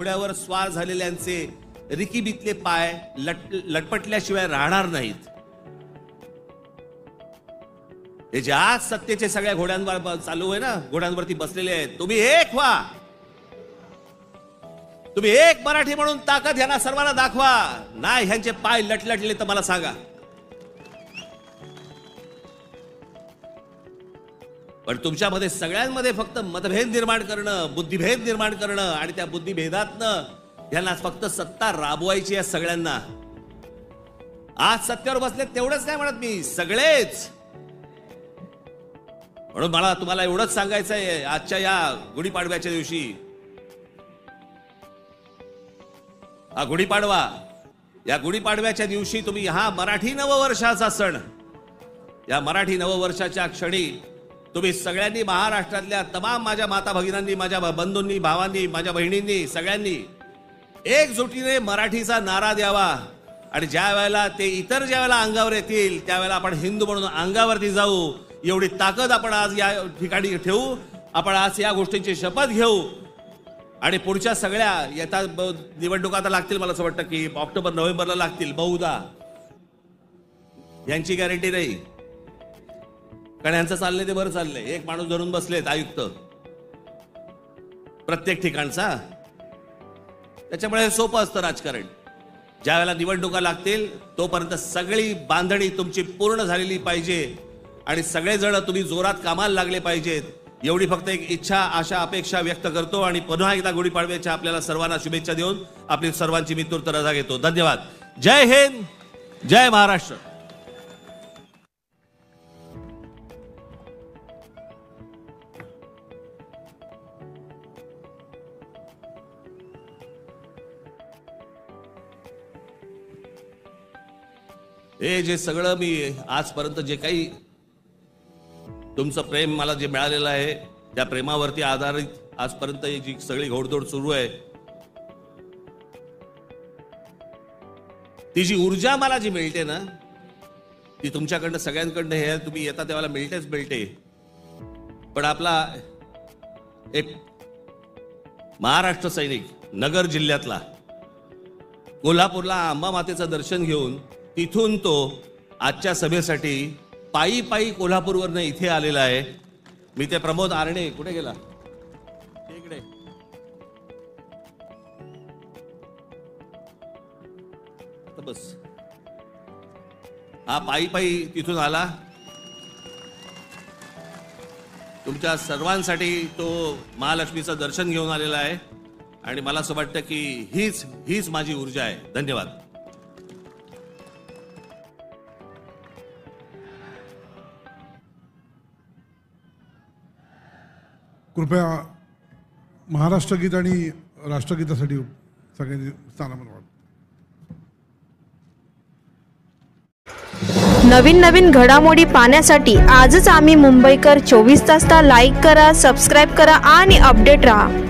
घोड्यावर स्वार झालेल्यांचे रिकीबितले पाय लटपटल्याशिवाय राहणार नाहीत। हे जे आज सत्तेचे सगळ्या घोड्यांवर चालू आहे ना, घोड्यांवरती बसलेले आहेत, तुम्ही एक व्हा, तुम्ही एक मराठी म्हणून ताकद ह्यांना सर्वांना दाखवा। नाही ह्यांचे पाय लटलटले तर मला सांगा। पण तुमच्यामध्ये सगळ्यांमध्ये फक्त मतभेद निर्माण करणं, बुद्धिभेद निर्माण करणं आणि त्या बुद्धिभेदातनं ह्यांना फक्त सत्ता राबवायची आहे सगळ्यांना। आज सत्तेवर बसले तेवढंच नाही म्हणत मी, सगळेच। म्हणून मला तुम्हाला एवढंच सांगायचं आहे, आजच्या या गुढीपाडव्याच्या दिवशी, हा गुढीपाडवा, या गुढीपाडव्याच्या दिवशी तुम्ही हा मराठी नववर्षाचा सण, या मराठी नववर्षाच्या क्षणी तुम्ही सगळ्यांनी, महाराष्ट्रातल्या तमाम माझ्या माता भगिनींनी, माझ्या बंधूंनी, भावांनी, माझ्या बहिणींनी, सगळ्यांनी एकजुटीने मराठीचा नारा द्यावा। आणि ज्या वेळेला ते इतर ज्या वेळेला अंगावर येतील त्यावेळेला आपण हिंदू म्हणून अंगावरती जाऊ, एवढी ताकद आपण आज या ठिकाणी ठेवू। आपण आज या गोष्टींची शपथ घेऊ आणि पुढच्या सगळ्या येता निवडणुका आता लागतील, मला असं वाटतं की ऑक्टोबर नोव्हेंबरला लागतील बहुधा, यांची गॅरंटी नाही, कारण यांचं चाललंय ते बरं चाललंय। एक माणूस धरून बसलेत आयुक्त प्रत्येक ठिकाणचा, त्याच्यामुळे सोपं असतं राजकारण। ज्या वेळेला निवडणुका लागतील तोपर्यंत सगळी बांधणी तुमची पूर्ण झालेली पाहिजे आणि सगळेजण तुम्ही जोरात कामाला लागले पाहिजेत, एवढी फक्त एक इच्छा, आशा, अपेक्षा व्यक्त करतो आणि पुन्हा एकदा गुढीपाडव्याच्या आपल्याला सर्वांना शुभेच्छा देऊन आपली सर्वांची मी तूर्त रजा घेतो। धन्यवाद। जय हिंद, जय महाराष्ट्र। हे जे सगळं मी आजपर्यंत जे काही तुमचं प्रेम मला जे मिळालेलं आहे, त्या प्रेमावरती आधारित आजपर्यंत जी सगळी घोडदौड सुरू आहे, ती जी ऊर्जा मला जी मिळते ना, ती तुमच्याकडनं सगळ्यांकडनं हे तुम्ही येता तेव्हा मिळते। पण आपला एक महाराष्ट्र सैनिक नगर जिल्ह्यातला कोल्हापूरला अंबा मातेचं दर्शन घेऊन तिथून तो आजच्या सभेसाठी पायी पायी कोल्हापूरवरनं इथे आलेला आहे। मी ते प्रमोद आरणे, कुठे गेला, इकडे, बस, हा पायी पायी तिथून आला। तुमच्या सर्वांसाठी तो महालक्ष्मीचं दर्शन घेऊन आलेला आहे आणि मला असं वाटतं की हीच माझी ऊर्जा आहे। धन्यवाद। कृपया महाराष्ट्र गीत आणि राष्ट्रगीतासाठी सगळ्यांनी स्थानापन्न व्हावं। नवीन घडामोडी पाहण्यासाठी आजच आम्ही मुंबईकर 24 तासला लाईक करा, सबस्क्राईब करा आणि अपडेट रहा।